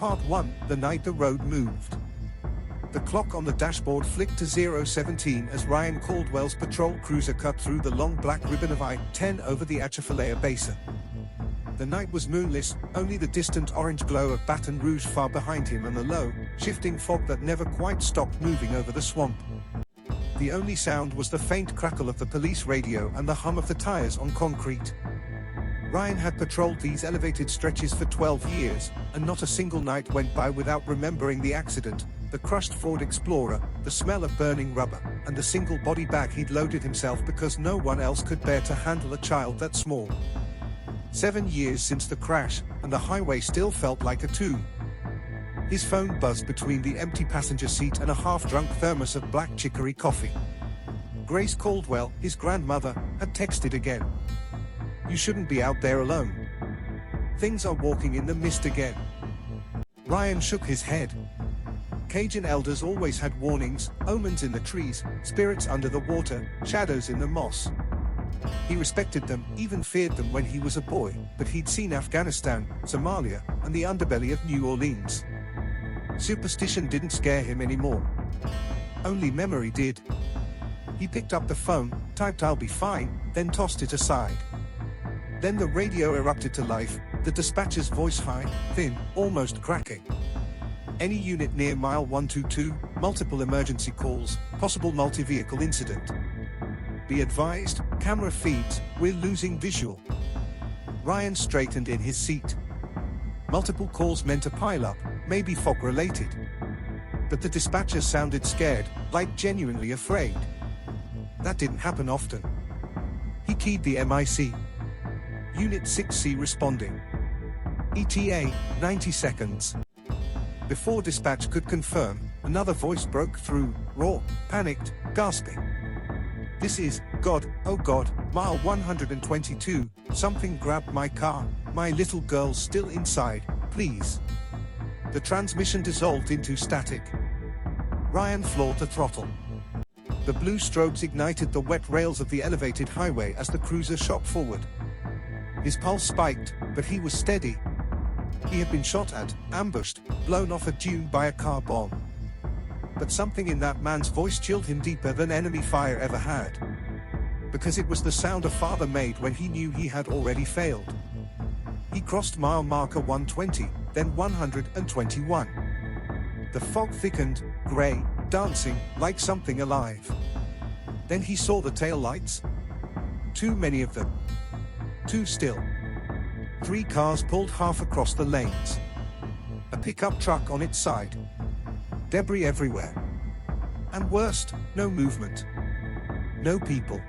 Part 1, the night the road moved. The clock on the dashboard flicked to 0:17 as Ryan Caldwell's patrol cruiser cut through the long black ribbon of I-10 over the Atchafalaya Basin. The night was moonless, only the distant orange glow of Baton Rouge far behind him and the low, shifting fog that never quite stopped moving over the swamp. The only sound was the faint crackle of the police radio and the hum of the tires on concrete. Ryan had patrolled these elevated stretches for 12 years, and not a single night went by without remembering the accident, the crushed Ford Explorer, the smell of burning rubber, and the single body bag he'd loaded himself because no one else could bear to handle a child that small. 7 years since the crash, and the highway still felt like a tomb. His phone buzzed between the empty passenger seat and a half-drunk thermos of black chicory coffee. Grace Caldwell, his grandmother, had texted again. "You shouldn't be out there alone. Things are walking in the mist again." Ryan shook his head. Cajun elders always had warnings, omens in the trees, spirits under the water, shadows in the moss. He respected them, even feared them when he was a boy, but he'd seen Afghanistan, Somalia, and the underbelly of New Orleans. Superstition didn't scare him anymore. Only memory did. He picked up the phone, typed "I'll be fine," then tossed it aside. Then the radio erupted to life, the dispatcher's voice high, thin, almost cracking. "Any unit near mile 122, multiple emergency calls, possible multi-vehicle incident. Be advised, camera feeds, we're losing visual." Ryan straightened in his seat. Multiple calls meant a pileup, maybe fog-related. But the dispatcher sounded scared, like genuinely afraid. That didn't happen often. He keyed the MIC. "Unit 6C responding. ETA, 90 seconds. Before dispatch could confirm, another voice broke through, raw, panicked, gasping. "This is, God, oh God, mile 122, something grabbed my car, my little girl's still inside, please." The transmission dissolved into static. Ryan floored the throttle. The blue strobes ignited the wet rails of the elevated highway as the cruiser shot forward. His pulse spiked, but he was steady. He had been shot at, ambushed, blown off a dune by a car bomb. But something in that man's voice chilled him deeper than enemy fire ever had. Because it was the sound a father made when he knew he had already failed. He crossed mile marker 120, then 121. The fog thickened, gray, dancing, like something alive. Then he saw the tail lights. Too many of them. Too still. 3 cars pulled half across the lanes. A pickup truck on its side. Debris everywhere. And worst, no movement. No people.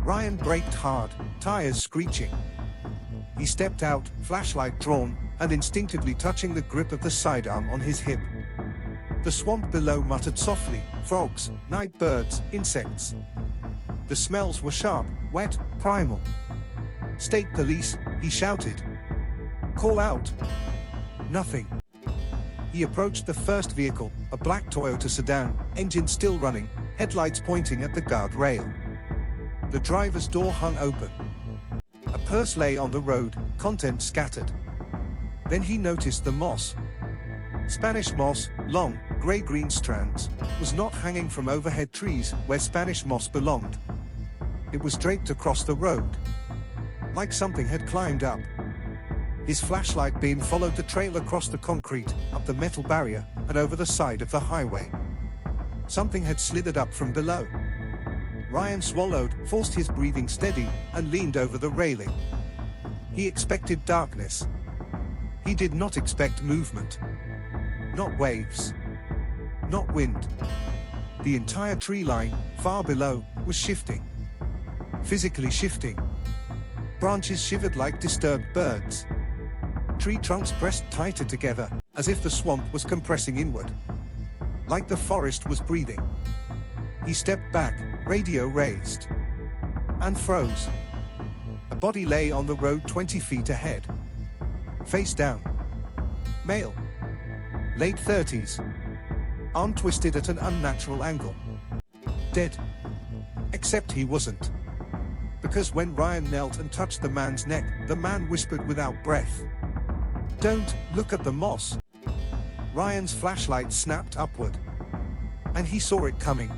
Ryan braked hard, tires screeching. He stepped out, flashlight drawn, and instinctively touching the grip of the sidearm on his hip. The swamp below muttered softly, frogs, night birds, insects. The smells were sharp, wet, primal. "State police," he shouted. "Call out." Nothing. He approached the first vehicle, a black Toyota sedan, engine still running, headlights pointing at the guardrail. The driver's door hung open. A purse lay on the road, contents scattered. Then he noticed the moss. Spanish moss, long, gray-green strands, was not hanging from overhead trees where Spanish moss belonged. It was draped across the road. Like something had climbed up. His flashlight beam followed the trail across the concrete, up the metal barrier, and over the side of the highway. Something had slithered up from below. Ryan swallowed, forced his breathing steady, and leaned over the railing. He expected darkness. He did not expect movement. Not waves. Not wind. The entire tree line, far below, was shifting. Physically shifting. Branches shivered like disturbed birds. Tree trunks pressed tighter together, as if the swamp was compressing inward. Like the forest was breathing. He stepped back, radio raised. And froze. A body lay on the road 20 feet ahead. Face down. Male. Late 30s. Arm twisted at an unnatural angle. Dead. Except he wasn't. Because when Ryan knelt and touched the man's neck, the man whispered without breath. "Don't look at the moss. Ryan's flashlight snapped upward. And he saw it coming.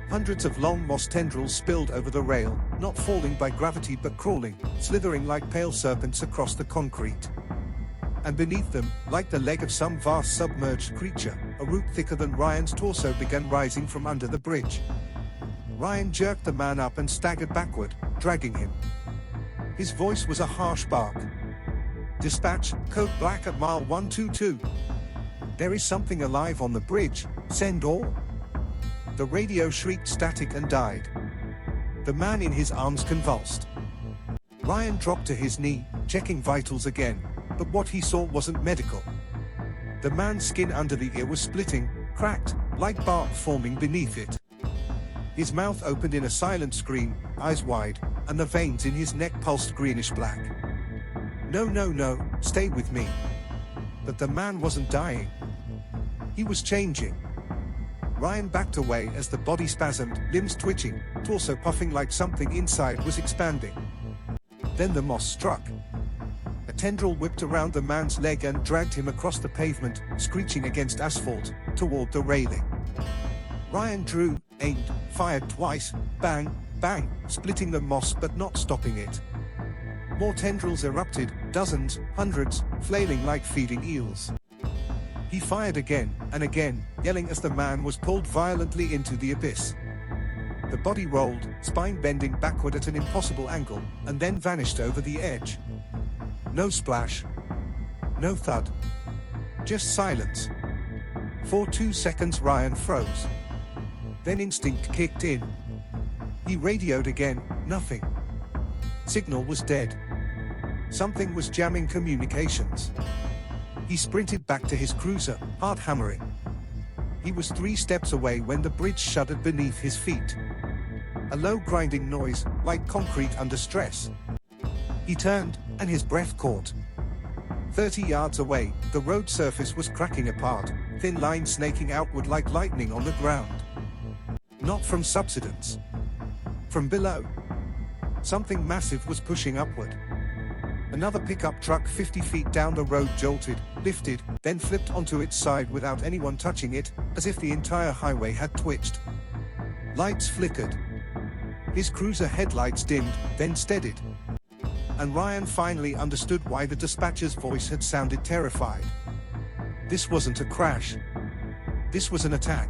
Hundreds of long moss tendrils spilled over the rail, not falling by gravity but crawling, slithering like pale serpents across the concrete. And beneath them, like the leg of some vast submerged creature, a root thicker than Ryan's torso began rising from under the bridge. Ryan jerked the man up and staggered backward, dragging him. His voice was a harsh bark. "Dispatch, code black at mile 122. There is something alive on the bridge, send all." The radio shrieked static and died. The man in his arms convulsed. Ryan dropped to his knee, checking vitals again, but what he saw wasn't medical. The man's skin under the ear was splitting, cracked, like bark forming beneath it. His mouth opened in a silent scream, eyes wide, and the veins in his neck pulsed greenish black. "No, no, no, stay with me." But the man wasn't dying. He was changing. Ryan backed away as the body spasmed, limbs twitching, torso puffing like something inside was expanding. Then the moss struck. A tendril whipped around the man's leg and dragged him across the pavement, screeching against asphalt, toward the railing. Ryan drew, aimed, fired twice, bang, bang, splitting the moss but not stopping it. More tendrils erupted, dozens, hundreds, flailing like feeding eels. He fired again, and again, yelling as the man was pulled violently into the abyss. The body rolled, spine bending backward at an impossible angle, and then vanished over the edge. No splash. No thud. Just silence. For 2 seconds Ryan froze. Then instinct kicked in. He radioed again, nothing. Signal was dead. Something was jamming communications. He sprinted back to his cruiser, heart hammering. He was 3 steps away when the bridge shuddered beneath his feet. A low grinding noise, like concrete under stress. He turned, and his breath caught. 30 yards away, the road surface was cracking apart, thin lines snaking outward like lightning on the ground. Not from subsidence. From below. Something massive was pushing upward. Another pickup truck 50 feet down the road jolted, lifted, then flipped onto its side without anyone touching it, as if the entire highway had twitched. Lights flickered. His cruiser headlights dimmed, then steadied. And Ryan finally understood why the dispatcher's voice had sounded terrified. This wasn't a crash. This was an attack.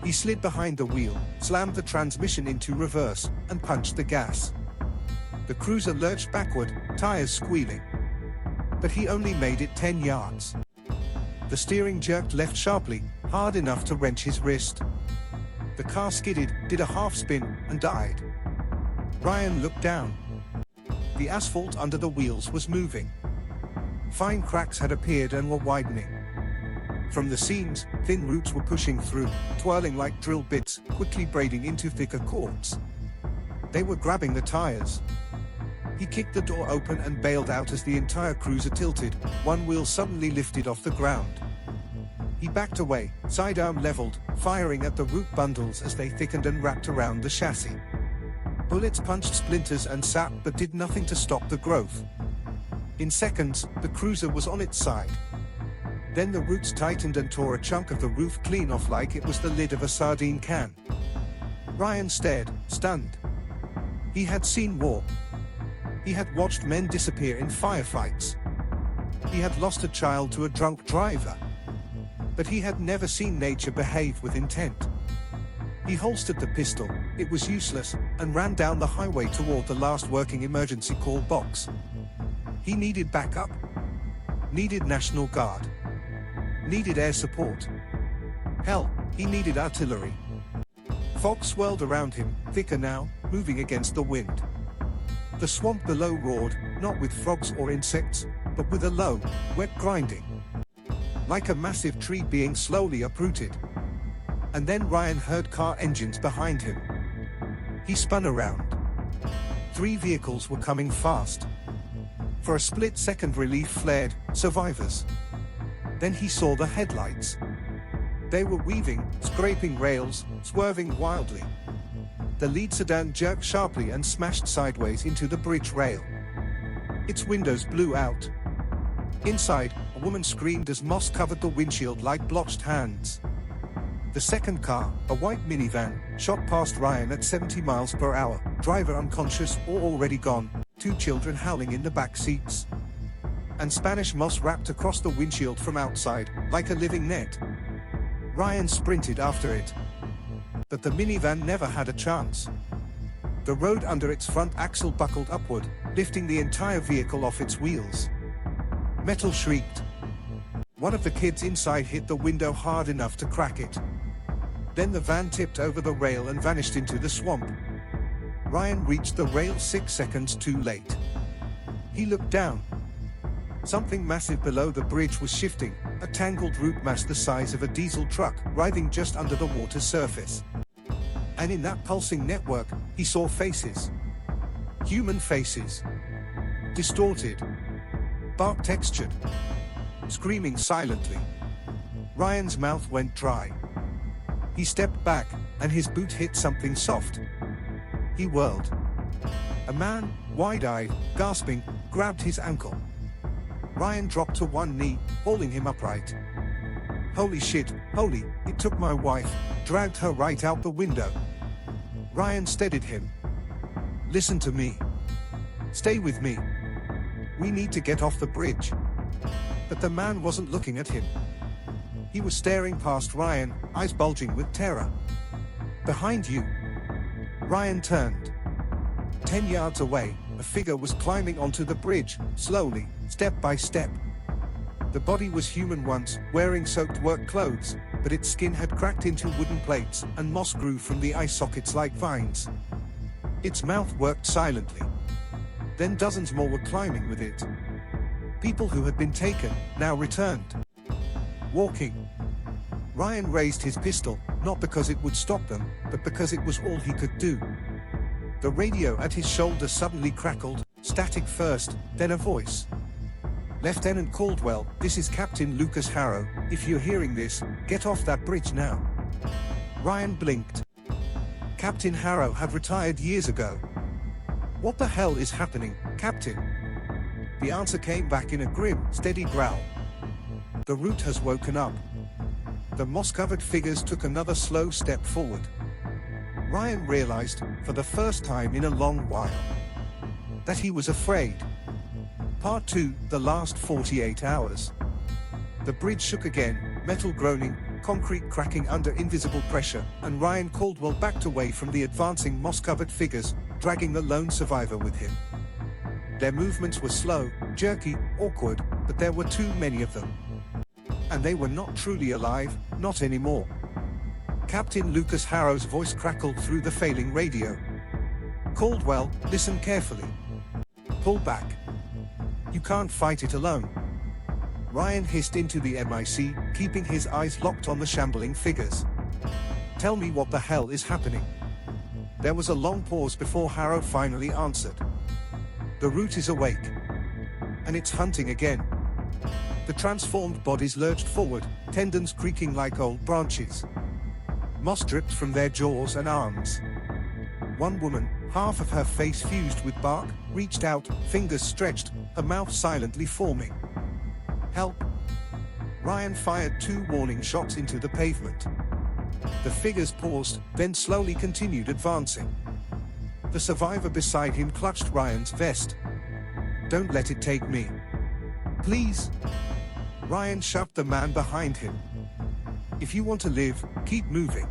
He slid behind the wheel, slammed the transmission into reverse, and punched the gas. The cruiser lurched backward, tires squealing. But he only made it 10 yards. The steering jerked left sharply, hard enough to wrench his wrist. The car skidded, did a half spin, and died. Ryan looked down. The asphalt under the wheels was moving. Fine cracks had appeared and were widening. From the seams, thin roots were pushing through, twirling like drill bits, quickly braiding into thicker cords. They were grabbing the tires. He kicked the door open and bailed out as the entire cruiser tilted, one wheel suddenly lifted off the ground. He backed away, sidearm leveled, firing at the root bundles as they thickened and wrapped around the chassis. Bullets punched splinters and sap but did nothing to stop the growth. In seconds, the cruiser was on its side. Then the roots tightened and tore a chunk of the roof clean off like it was the lid of a sardine can. Ryan stared, stunned. He had seen war. He had watched men disappear in firefights. He had lost a child to a drunk driver. But he had never seen nature behave with intent. He holstered the pistol, it was useless, and ran down the highway toward the last working emergency call box. He needed backup. Needed National Guard. Needed air support. Hell, he needed artillery. Fog swirled around him, thicker now, moving against the wind. The swamp below roared, not with frogs or insects, but with a low, wet grinding. Like a massive tree being slowly uprooted. And then Ryan heard car engines behind him. He spun around. 3 vehicles were coming fast. For a split second relief flared, survivors. Then he saw the headlights. They were weaving, scraping rails, swerving wildly. The lead sedan jerked sharply and smashed sideways into the bridge rail. Its windows blew out. Inside, a woman screamed as moss covered the windshield like blotched hands. The second car, a white minivan, shot past Ryan at 70 miles per hour, driver unconscious or already gone, 2 children howling in the back seats. And Spanish moss wrapped across the windshield from outside, like a living net. Ryan sprinted after it. But the minivan never had a chance. The road under its front axle buckled upward, lifting the entire vehicle off its wheels. Metal shrieked. One of the kids inside hit the window hard enough to crack it. Then the van tipped over the rail and vanished into the swamp. Ryan reached the rail 6 seconds too late. He looked down. Something massive below the bridge was shifting, a tangled root mass the size of a diesel truck, writhing just under the water's surface. And in that pulsing network, he saw faces. Human faces. Distorted. Bark textured. Screaming silently. Ryan's mouth went dry. He stepped back, and his boot hit something soft. He whirled. A man, wide-eyed, gasping, grabbed his ankle. Ryan dropped to one knee, holding him upright. Holy shit, holy, it took my wife, dragged her right out the window. Ryan steadied him. Listen to me. Stay with me. We need to get off the bridge. But the man wasn't looking at him. He was staring past Ryan, eyes bulging with terror. Behind you. Ryan turned. 10 yards away, a figure was climbing onto the bridge, slowly, step by step. The body was human once, wearing soaked work clothes, but its skin had cracked into wooden plates, and moss grew from the eye sockets like vines. Its mouth worked silently. Then dozens more were climbing with it. People who had been taken, now returned. Walking. Ryan raised his pistol, not because it would stop them, but because it was all he could do. The radio at his shoulder suddenly crackled, static first, then a voice. Lieutenant Caldwell, this is Captain Lucas Harrow. If you're hearing this, get off that bridge now. Ryan blinked. Captain Harrow had retired years ago. What the hell is happening, Captain? The answer came back in a grim, steady growl. The route has woken up. The moss-covered figures took another slow step forward. Ryan realized, for the first time in a long while, that he was afraid. Part 2, the last 48 hours. The bridge shook again, metal groaning, concrete cracking under invisible pressure, and Ryan Caldwell backed away from the advancing moss-covered figures, dragging the lone survivor with him. Their movements were slow, jerky, awkward, but there were too many of them. And they were not truly alive, not anymore. Captain Lucas Harrow's voice crackled through the failing radio. Caldwell, listen carefully. Pull back. You can't fight it alone. Ryan hissed into the MIC, keeping his eyes locked on the shambling figures. Tell me what the hell is happening. There was a long pause before Harrow finally answered. The root is awake. And it's hunting again. The transformed bodies lurched forward, tendons creaking like old branches. Moss dripped from their jaws and arms. One woman, half of her face fused with bark, reached out, fingers stretched, her mouth silently forming. Help! Ryan fired 2 warning shots into the pavement. The figures paused, then slowly continued advancing. The survivor beside him clutched Ryan's vest. Don't let it take me. Please? Ryan shoved the man behind him. If you want to live, keep moving.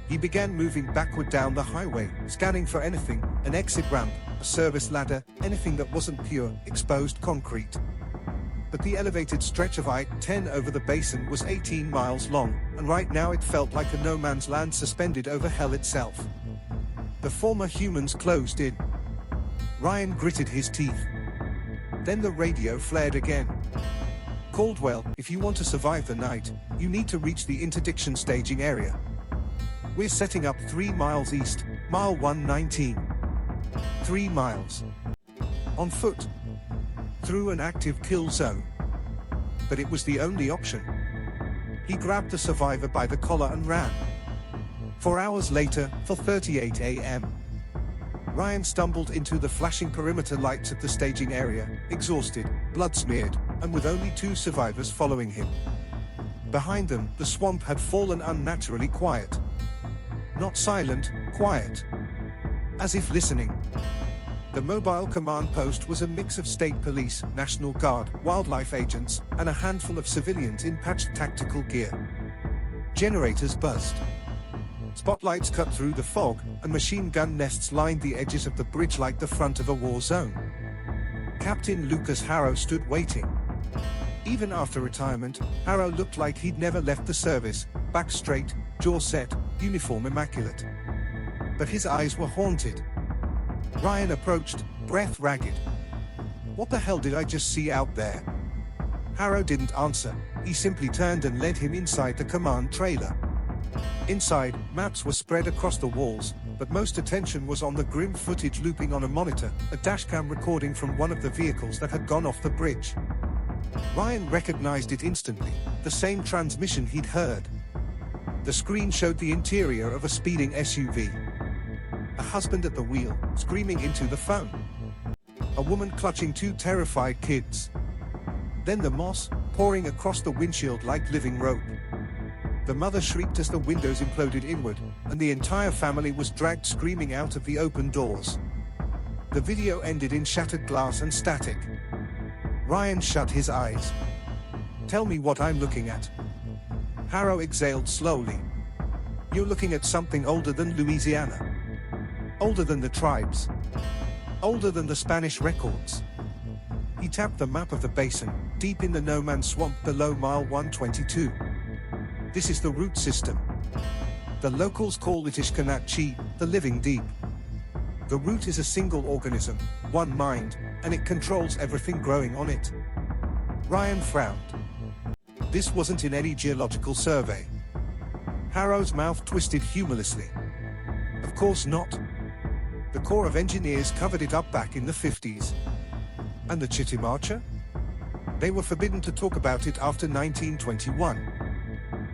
He began moving backward down the highway, scanning for anything, an exit ramp, a service ladder, anything that wasn't pure, exposed concrete. But the elevated stretch of I-10 over the basin was 18 miles long, and right now it felt like a no-man's land suspended over hell itself. The former humans closed in. Ryan gritted his teeth. Then the radio flared again. Caldwell, if you want to survive the night, you need to reach the interdiction staging area. We're setting up 3 miles east, mile 119. 3 miles. On foot. Through an active kill zone. But it was the only option. He grabbed the survivor by the collar and ran. 4 hours later, 4:38 a.m. Ryan stumbled into the flashing perimeter lights at the staging area, exhausted, blood-smeared, and with only 2 survivors following him. Behind them, the swamp had fallen unnaturally quiet. Not silent, quiet. As if listening. The mobile command post was a mix of state police, National Guard, wildlife agents, and a handful of civilians in patched tactical gear. Generators buzzed. Spotlights cut through the fog, and machine gun nests lined the edges of the bridge like the front of a war zone. Captain Lucas Harrow stood waiting. Even after retirement, Harrow looked like he'd never left the service, back straight, jaw set, uniform immaculate. But his eyes were haunted. Ryan approached, breath ragged. "What the hell did I just see out there?" Harrow didn't answer. He simply turned and led him inside the command trailer. Inside, maps were spread across the walls, but most attention was on the grim footage looping on a monitor, a dashcam recording from one of the vehicles that had gone off the bridge. Ryan recognized it instantly, the same transmission he'd heard. The screen showed the interior of a speeding SUV. A husband at the wheel, screaming into the phone. A woman clutching 2 terrified kids. Then the moss, pouring across the windshield like living rope. The mother shrieked as the windows imploded inward, and the entire family was dragged screaming out of the open doors. The video ended in shattered glass and static. Ryan shut his eyes. "Tell me what I'm looking at." Harrow exhaled slowly. "You're looking at something older than Louisiana. Older than the tribes. Older than the Spanish records." He tapped the map of the basin, deep in the no-man's swamp below mile 122. "This is the root system. The locals call it Ishkanat-Chi, the living deep. The root is a single organism, one mind, and it controls everything growing on it." Ryan frowned. This wasn't in any geological survey. Harrow's mouth twisted humorlessly. Of course not. The Corps of Engineers covered it up back in the 50s. And the Chitimacha? They were forbidden to talk about it after 1921.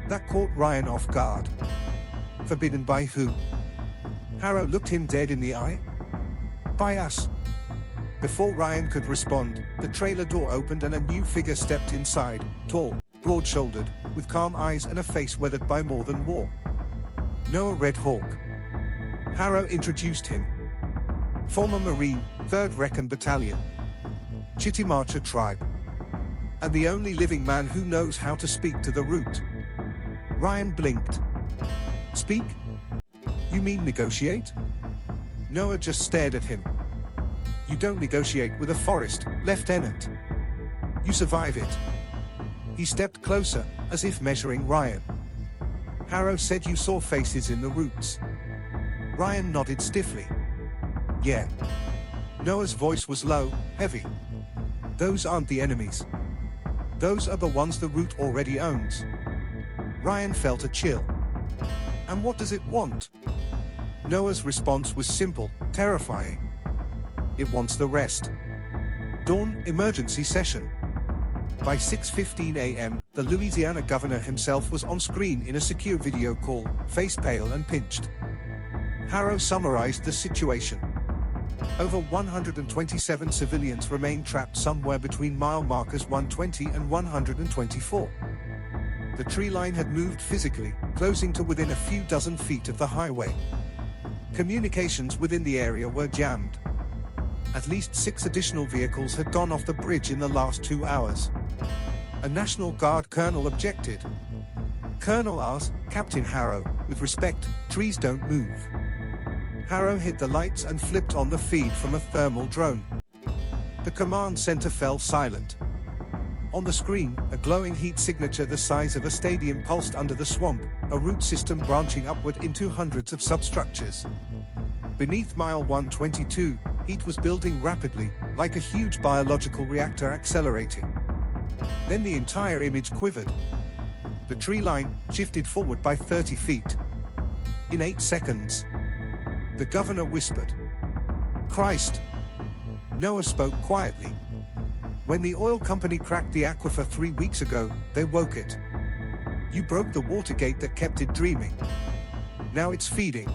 That caught Ryan off guard. Forbidden by who? Harrow looked him dead in the eye. "By us." Before Ryan could respond, the trailer door opened and a new figure stepped inside, tall, broad-shouldered, with calm eyes and a face weathered by more than war. Noah Red Hawk. Harrow introduced him. Former Marine, 3rd Recon Battalion. Chitimacha tribe. And the only living man who knows how to speak to the root. Ryan blinked. "Speak? You mean negotiate?" Noah just stared at him. "You don't negotiate with a forest, Lieutenant. You survive it." He stepped closer, as if measuring Ryan. "Harrow said you saw faces in the roots." Ryan nodded stiffly. "Yeah." Noah's voice was low, heavy. "Those aren't the enemies. Those are the ones the root already owns." Ryan felt a chill. "And what does it want?" Noah's response was simple, terrifying. "It wants the rest." Dawn, emergency session. By 6:15 a.m., the Louisiana governor himself was on screen in a secure video call, face pale and pinched. Harrow summarized the situation. Over 127 civilians remain trapped somewhere between mile markers 120 and 124. The tree line had moved physically, closing to within a few dozen feet of the highway. Communications within the area were jammed. At least 6 additional vehicles had gone off the bridge in the last 2 hours. A National Guard colonel objected. "Colonel asked, Captain Harrow, with respect, trees don't move." Harrow hit the lights and flipped on the feed from a thermal drone. The command center fell silent. On the screen, a glowing heat signature the size of a stadium pulsed under the swamp, a root system branching upward into hundreds of substructures. Beneath mile 122, heat was building rapidly, like a huge biological reactor accelerating. Then the entire image quivered. The tree line shifted forward by 30 feet. In 8 seconds. The governor whispered. "Christ." Noah spoke quietly. "When the oil company cracked the aquifer 3 weeks ago, they woke it. You broke the water gate that kept it dreaming. Now it's feeding."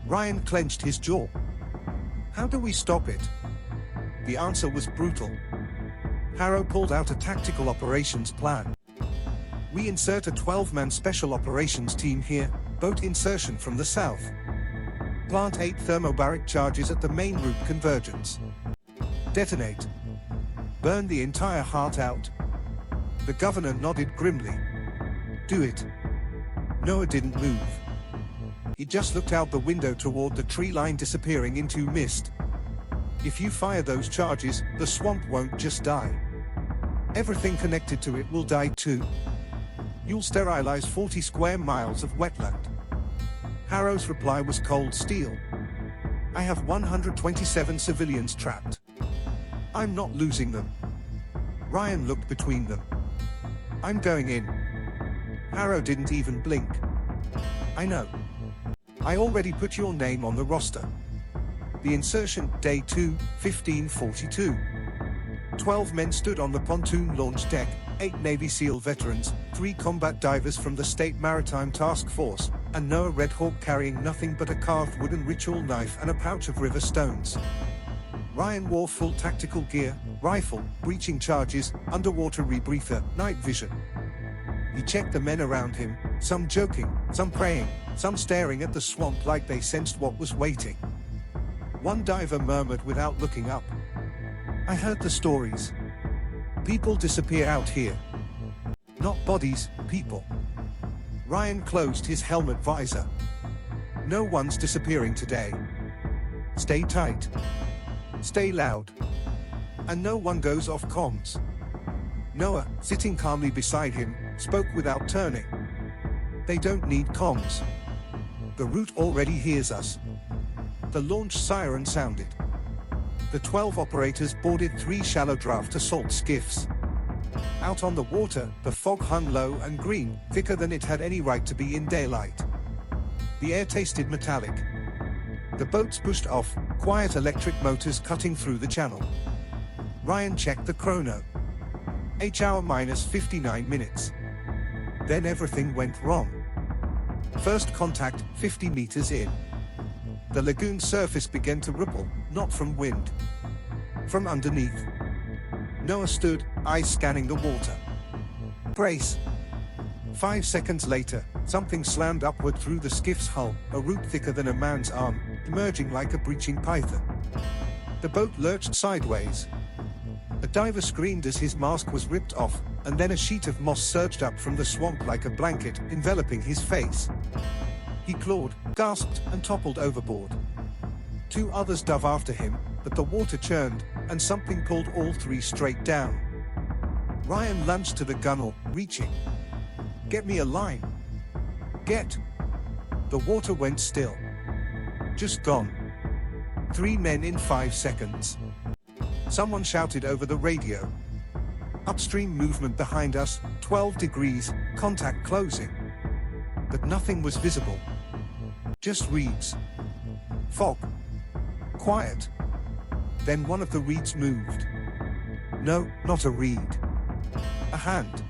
Ryan clenched his jaw. "How do we stop it?" The answer was brutal. Harrow pulled out a tactical operations plan. We insert a 12-man special operations team here, boat Insertion from the south. Plant 8 thermobaric charges at the main route convergence. Detonate. Burn the entire heart out. The governor nodded grimly. Do it. Noah didn't move. He just looked out the window toward the tree line disappearing into mist. If you fire those charges, the swamp won't just die. Everything connected to it will die too. You'll sterilize 40 square miles of wetland. Harrow's reply was cold steel. I have 127 civilians trapped. I'm not losing them. Ryan looked between them. I'm going in. Harrow didn't even blink. I know. I already put your name on the roster. The Insertion, Day 2, 1542. 12 men stood on the pontoon launch deck, 8 Navy SEAL veterans, 3 combat divers from the State Maritime Task Force, and Noah Red Hawk carrying nothing but a carved wooden ritual knife and a pouch of river stones. Ryan wore full tactical gear, rifle, breaching charges, underwater rebreather, night vision. He checked the men around him, some joking, some praying, some staring at the swamp like they sensed what was waiting. One diver murmured without looking up. I heard the stories. People disappear out here. Not bodies, people. Ryan closed his helmet visor. No one's disappearing today. Stay tight. Stay loud. And no one goes off comms. Noah, sitting calmly beside him, spoke without turning. They don't need comms. The route already hears us. The launch siren sounded. The 12 operators boarded 3 shallow draft assault skiffs. Out on the water, the fog hung low and green, thicker than it had any right to be in daylight. The air tasted metallic. The boats pushed off, quiet electric motors cutting through the channel. Ryan checked the chrono. H-hour minus 59 minutes. Then everything went wrong. First contact, 50 meters in. The lagoon surface began to ripple, not from wind. From underneath. Noah stood, eyes scanning the water. Brace. 5 seconds later, something slammed upward through the skiff's hull, a root thicker than a man's arm, emerging like a breaching python. The boat lurched sideways. A diver screamed as his mask was ripped off, and then a sheet of moss surged up from the swamp like a blanket, enveloping his face. He clawed, gasped, and toppled overboard. 2 others dove after him, but the water churned, and something pulled all 3 straight down. Ryan lunged to the gunwale, reaching. Get me a line. Get. The water went still. Just gone. 3 men in 5 seconds. Someone shouted over the radio. Upstream movement behind us, 12 degrees, contact closing. But nothing was visible. Just reeds. Fog. Quiet. Then one of the reeds moved. No, not a reed. A hand.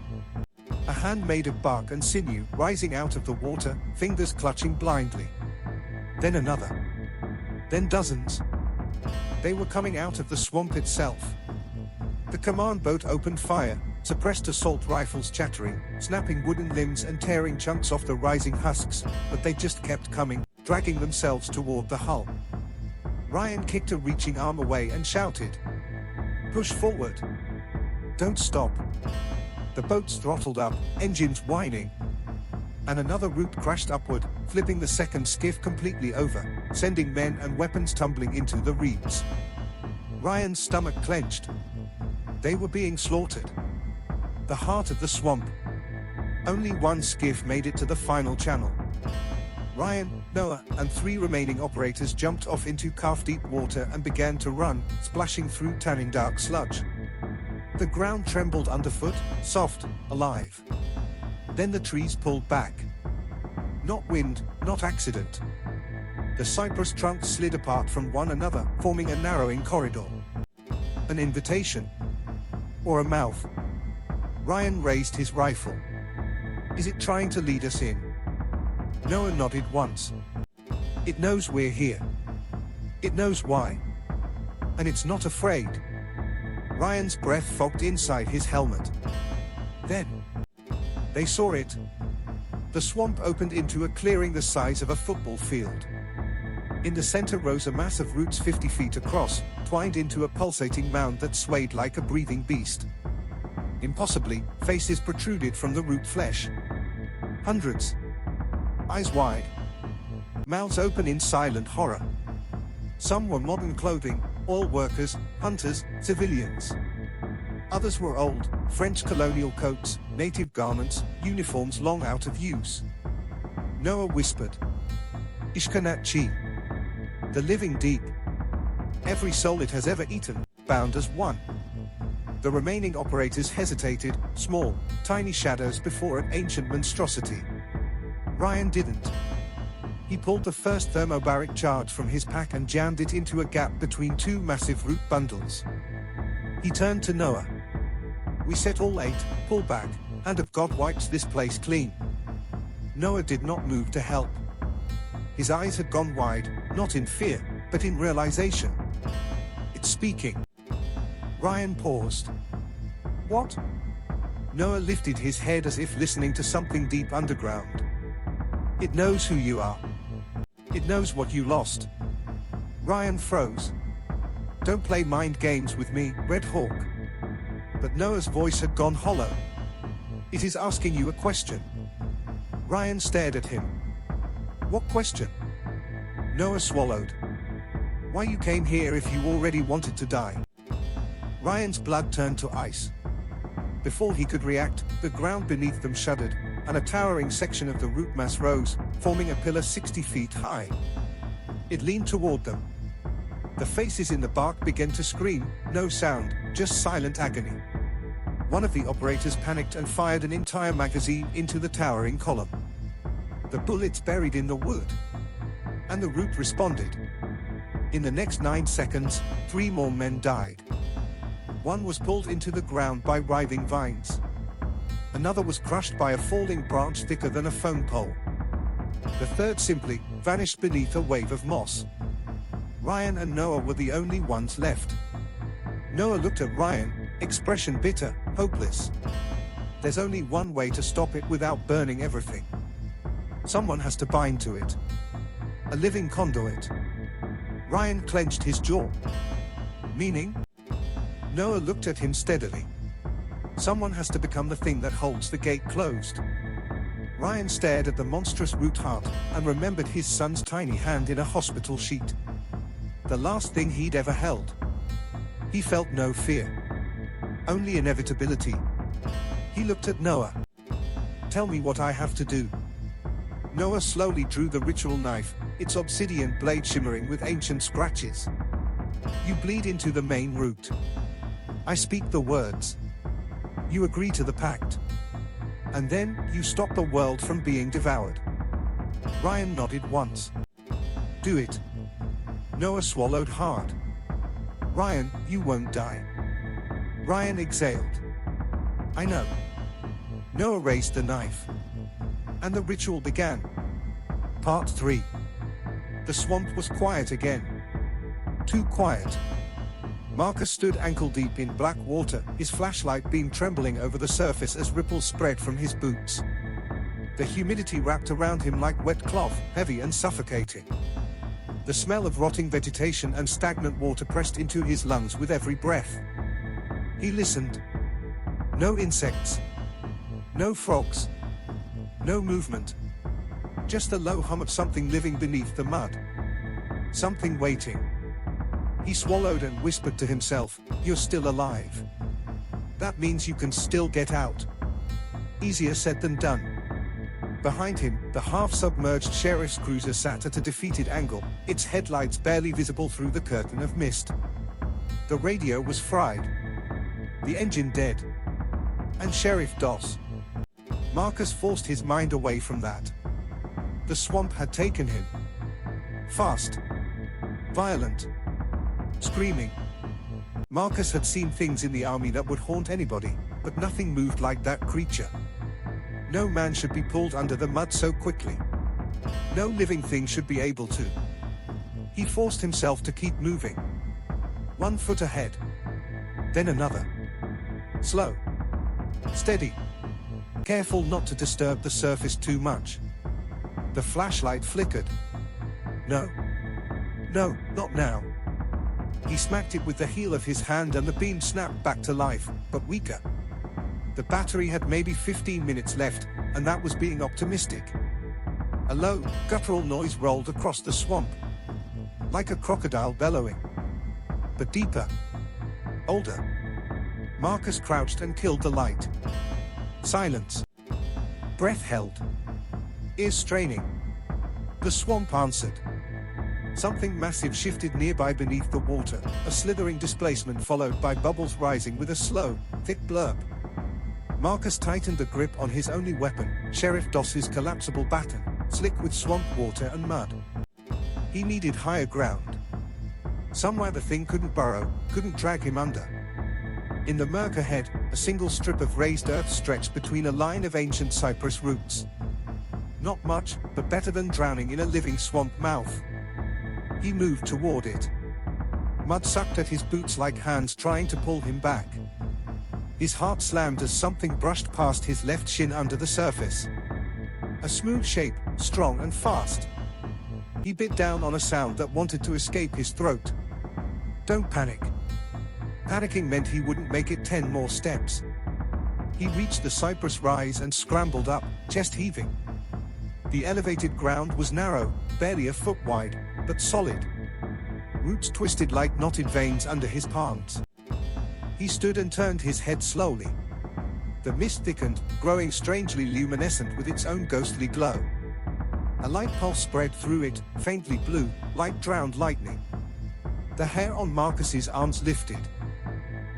A hand made of bark and sinew, rising out of the water, fingers clutching blindly. Then another. Then dozens. They were coming out of the swamp itself. The command boat opened fire, suppressed assault rifles chattering, snapping wooden limbs and tearing chunks off the rising husks, but they just kept coming, dragging themselves toward the hull. Ryan kicked a reaching arm away and shouted. Push forward. Don't stop. The boats throttled up, engines whining. And another root crashed upward, flipping the second skiff completely over, sending men and weapons tumbling into the reeds. Ryan's stomach clenched. They were being slaughtered. The heart of the swamp. Only 1 skiff made it to the final channel. Ryan, Noah, and 3 remaining operators jumped off into calf-deep water and began to run, splashing through tanning dark sludge. The ground trembled underfoot, soft, alive. Then the trees pulled back. Not wind, not accident. The cypress trunks slid apart from one another, forming a narrowing corridor. An invitation. Or a mouth. Ryan raised his rifle. Is it trying to lead us in? Noah nodded once. It knows we're here. It knows why. And it's not afraid. Ryan's breath fogged inside his helmet. Then, they saw it. The swamp opened into a clearing the size of a football field. In the center rose a mass of roots 50 feet across, twined into a pulsating mound that swayed like a breathing beast. Impossibly, faces protruded from the root flesh. Hundreds. Eyes wide. Mouths open in silent horror. Some were modern clothing, oil workers, hunters, civilians. Others were old, French colonial coats, native garments, uniforms long out of use. Noah whispered, "Ishkanat Chi. The living deep. Every soul it has ever eaten, bound as one." The remaining operators hesitated, small, tiny shadows before an ancient monstrosity. Ryan didn't. He pulled the first thermobaric charge from his pack and jammed it into a gap between two massive root bundles. He turned to Noah. "We set all 8, pull back, hand of God wipes this place clean." Noah did not move to help. His eyes had gone wide, not in fear, but in realization. "It's speaking." Ryan paused. "What?" Noah lifted his head as if listening to something deep underground. "It knows who you are. It knows what you lost." Ryan froze. "Don't play mind games with me, Red Hawk." But Noah's voice had gone hollow. "It is asking you a question." Ryan stared at him. "What question?" Noah swallowed. "Why you came here if you already wanted to die?" Ryan's blood turned to ice. Before he could react, the ground beneath them shuddered, and a towering section of the root mass rose, forming a pillar 60 feet high. It leaned toward them. The faces in the bark began to scream, no sound, just silent agony. One of the operators panicked and fired an entire magazine into the towering column. The bullets buried in the wood. And the root responded. In the next 9 seconds, 3 more men died. One was pulled into the ground by writhing vines. Another was crushed by a falling branch thicker than a phone pole. The third simply vanished beneath a wave of moss. Ryan and Noah were the only ones left. Noah looked at Ryan, expression bitter, hopeless. "There's only one way to stop it without burning everything. Someone has to bind to it. A living conduit." Ryan clenched his jaw. "Meaning?" Noah looked at him steadily. "Someone has to become the thing that holds the gate closed." Ryan stared at the monstrous root heart, and remembered his son's tiny hand in a hospital sheet. The last thing he'd ever held. He felt no fear. Only inevitability. He looked at Noah. "Tell me what I have to do." Noah slowly drew the ritual knife, its obsidian blade shimmering with ancient scratches. "You bleed into the main root. I speak the words. You agree to the pact. And then, you stop the world from being devoured." Ryan nodded once. "Do it." Noah swallowed hard. "Ryan, you won't die." Ryan exhaled. "I know." Noah raised the knife. And the ritual began. Part 3. The swamp was quiet again. Too quiet. Marcus stood ankle-deep in black water, his flashlight beam trembling over the surface as ripples spread from his boots. The humidity wrapped around him like wet cloth, heavy and suffocating. The smell of rotting vegetation and stagnant water pressed into his lungs with every breath. He listened. No insects. No frogs. No movement. Just the low hum of something living beneath the mud. Something waiting. He swallowed and whispered to himself, "You're still alive. That means you can still get out." Easier said than done. Behind him, the half-submerged sheriff's cruiser sat at a defeated angle, its headlights barely visible through the curtain of mist. The radio was fried. The engine dead. And Sheriff Doss. Marcus forced his mind away from that. The swamp had taken him. Fast. Violent. Screaming. Marcus had seen things in the army that would haunt anybody, but nothing moved like that creature. No man should be pulled under the mud so quickly. No living thing should be able to. He forced himself to keep moving. 1 foot ahead. Then another. Slow. Steady. Careful not to disturb the surface too much. The flashlight flickered. No. No, not now. He smacked it with the heel of his hand and the beam snapped back to life, but weaker. The battery had maybe 15 minutes left, and that was being optimistic. A low, guttural noise rolled across the swamp. Like a crocodile bellowing. But deeper. Older. Marcus crouched and killed the light. Silence. Breath held. Ears straining. The swamp answered. Something massive shifted nearby beneath the water, a slithering displacement followed by bubbles rising with a slow, thick blurb. Marcus tightened the grip on his only weapon, Sheriff Doss's collapsible baton, slick with swamp water and mud. He needed higher ground. Somewhere the thing couldn't burrow, couldn't drag him under. In the murk ahead, a single strip of raised earth stretched between a line of ancient cypress roots. Not much, but better than drowning in a living swamp mouth. He moved toward it. Mud sucked at his boots like hands trying to pull him back. His heart slammed as something brushed past his left shin under the surface. A smooth shape, strong and fast. He bit down on a sound that wanted to escape his throat. Don't panic. Panicking meant he wouldn't make it 10 more steps. He reached the cypress rise and scrambled up, chest heaving. The elevated ground was narrow, barely a foot wide, but solid. Roots twisted like knotted veins under his palms. He stood and turned his head slowly. The mist thickened, growing strangely luminescent with its own ghostly glow. A light pulse spread through it, faintly blue, like drowned lightning. The hair on Marcus's arms lifted.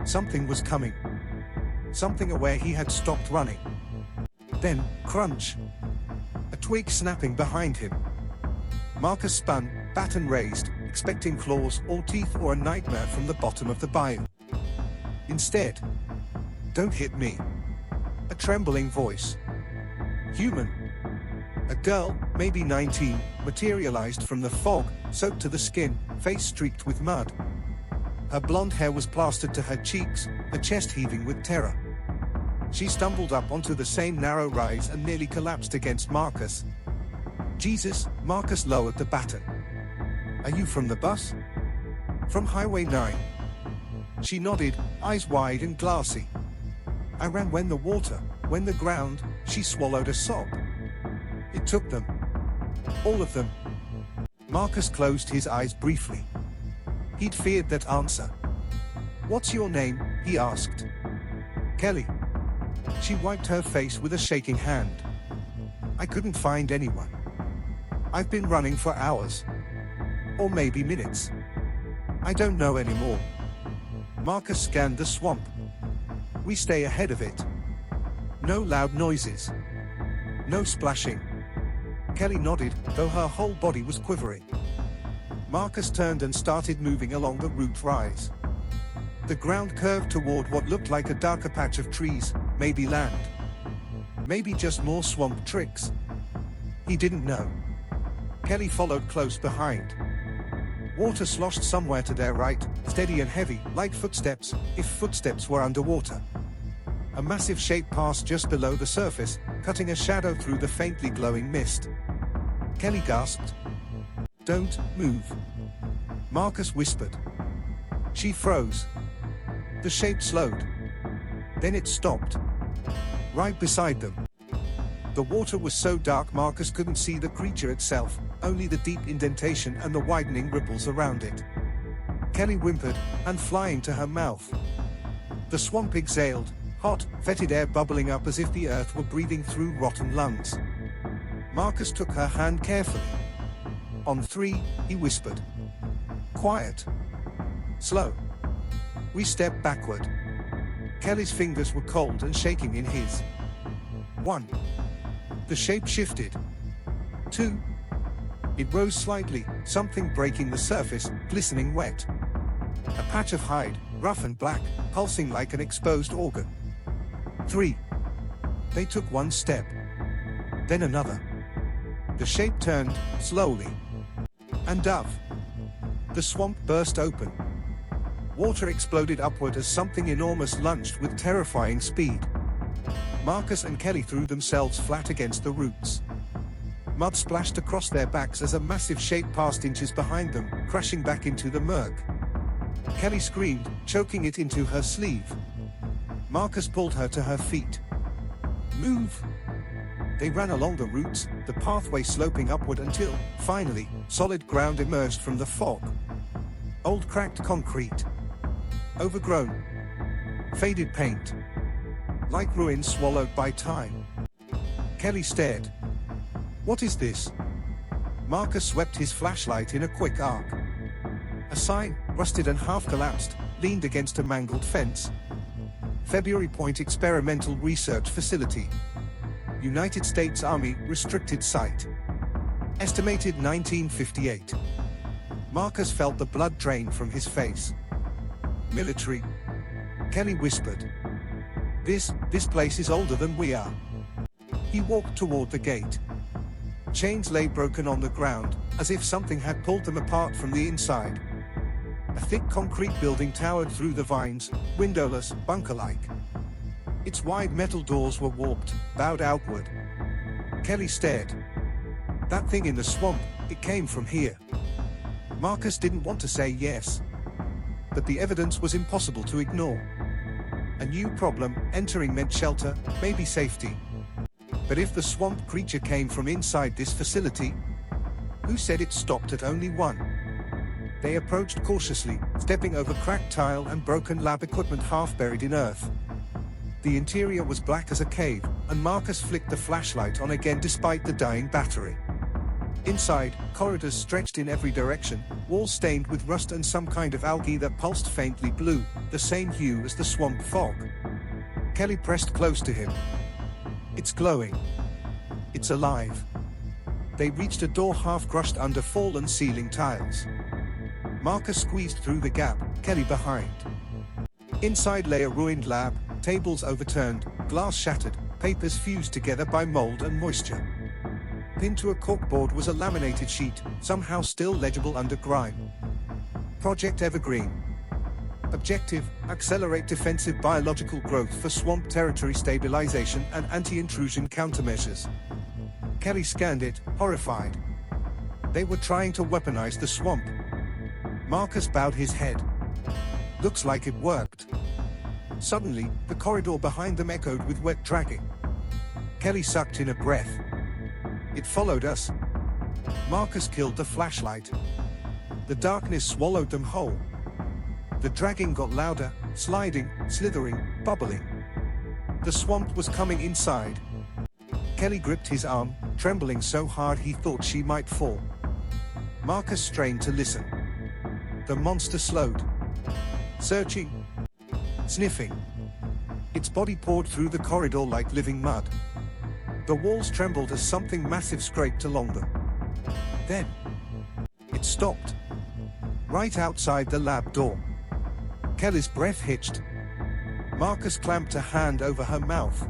Something was coming. Something where he had stopped running. Then, crunch. A twig snapping behind him. Marcus spun, baton raised, expecting claws or teeth or a nightmare from the bottom of the bayou. Instead, don't hit me. A trembling voice. Human. A girl, maybe 19, materialized from the fog, soaked to the skin, face streaked with mud. Her blonde hair was plastered to her cheeks, her chest heaving with terror. She stumbled up onto the same narrow rise and nearly collapsed against Marcus. Jesus, Marcus lowered the baton. Are you from the bus? From Highway 9. She nodded, eyes wide and glassy. I ran when the ground, she swallowed a sob. It took them. All of them. Marcus closed his eyes briefly. He'd feared that answer. What's your name? He asked. Kelly. She wiped her face with a shaking hand. I couldn't find anyone. I've been running for hours. Or maybe minutes. I don't know anymore. Marcus scanned the swamp. We stay ahead of it. No loud noises. No splashing. Kelly nodded, though her whole body was quivering. Marcus turned and started moving along the route rise. The ground curved toward what looked like a darker patch of trees, maybe land. Maybe just more swamp tricks. He didn't know. Kelly followed close behind. Water sloshed somewhere to their right, steady and heavy, like footsteps, if footsteps were underwater. A massive shape passed just below the surface, cutting a shadow through the faintly glowing mist. Kelly gasped. Don't move. Marcus whispered. She froze. The shape slowed. Then it stopped. Right beside them. The water was so dark Marcus couldn't see the creature itself, only the deep indentation and the widening ripples around it. Kelly whimpered, and flying to her mouth. The swamp exhaled, hot, fetid air bubbling up as if the earth were breathing through rotten lungs. Marcus took her hand carefully. On 3, he whispered. Quiet. Slow. We stepped backward. Kelly's fingers were cold and shaking in his. 1. The shape shifted. 2. It rose slightly, something breaking the surface, glistening wet. A patch of hide, rough and black, pulsing like an exposed organ. 3. They took 1 step. Then another. The shape turned, slowly. And dove. The swamp burst open. Water exploded upward as something enormous lunged with terrifying speed. Marcus and Kelly threw themselves flat against the roots. Mud splashed across their backs as a massive shape passed inches behind them, crashing back into the murk. Kelly screamed, choking it into her sleeve. Marcus pulled her to her feet. "Move!" They ran along the roots, the pathway sloping upward until, finally, solid ground emerged from the fog. Old cracked concrete. Overgrown. Faded paint. Like ruins swallowed by time. Kelly stared. "What is this?" Marcus swept his flashlight in a quick arc. A sign, rusted and half-collapsed, leaned against a mangled fence. February Point Experimental Research Facility. United States Army Restricted Site. Estimated 1958. Marcus felt the blood drain from his face. "Military," Kelly whispered. This place is older than we are." He walked toward the gate. Chains lay broken on the ground, as if something had pulled them apart from the inside. A thick concrete building towered through the vines, windowless, bunker-like. Its wide metal doors were warped, bowed outward. Kelly stared. "That thing in the swamp, it came from here." Marcus didn't want to say yes. But the evidence was impossible to ignore. A new problem, entering meant shelter, maybe safety. But if the swamp creature came from inside this facility, who said it stopped at only one? They approached cautiously, stepping over cracked tile and broken lab equipment half buried in earth. The interior was black as a cave, and Marcus flicked the flashlight on again despite the dying battery. Inside, corridors stretched in every direction, walls stained with rust and some kind of algae that pulsed faintly blue, the same hue as the swamp fog. Kelly pressed close to him. "It's glowing. It's alive." They reached a door half crushed under fallen ceiling tiles. Marcus squeezed through the gap, Kelly behind. Inside lay a ruined lab, tables overturned, glass shattered, papers fused together by mold and moisture. Pinned to a corkboard was a laminated sheet, somehow still legible under grime. Project Evergreen. Objective: accelerate defensive biological growth for swamp territory stabilization and anti-intrusion countermeasures. Kelly scanned it, horrified. They were trying to weaponize the swamp. Marcus bowed his head. "Looks like it worked." Suddenly, the corridor behind them echoed with wet dragging. Kelly sucked in a breath. "It followed us." Marcus killed the flashlight. The darkness swallowed them whole. The dragging got louder, sliding, slithering, bubbling. The swamp was coming inside. Kelly gripped his arm, trembling so hard he thought she might fall. Marcus strained to listen. The monster slowed. Searching. Sniffing. Its body poured through the corridor like living mud. The walls trembled as something massive scraped along them. Then, it stopped. Right outside the lab door. Kelly's breath hitched. Marcus clamped a hand over her mouth.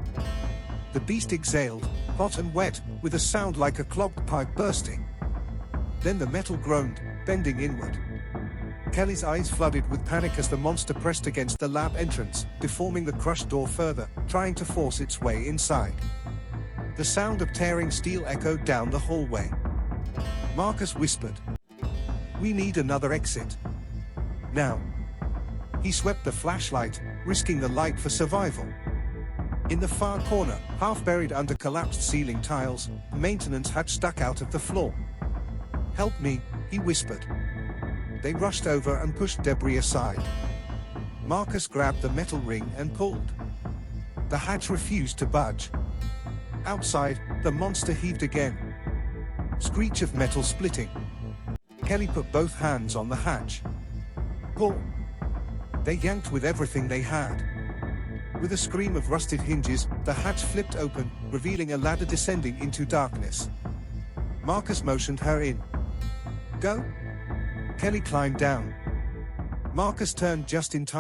The beast exhaled, hot and wet, with a sound like a clogged pipe bursting. Then the metal groaned, bending inward. Kelly's eyes flooded with panic as the monster pressed against the lab entrance, deforming the crushed door further, trying to force its way inside. The sound of tearing steel echoed down the hallway. Marcus whispered, "We need another exit. Now." He swept the flashlight, risking the light for survival. In the far corner, half buried under collapsed ceiling tiles, a maintenance hatch stuck out of the floor. "Help me," he whispered. They rushed over and pushed debris aside. Marcus grabbed the metal ring and pulled. The hatch refused to budge. Outside, the monster heaved again. Screech of metal splitting. Kelly put both hands on the hatch. Pull. They yanked with everything they had. With a scream of rusted hinges, the hatch flipped open, revealing a ladder descending into darkness. Marcus motioned her in. "Go." Kelly climbed down. Marcus turned just in time.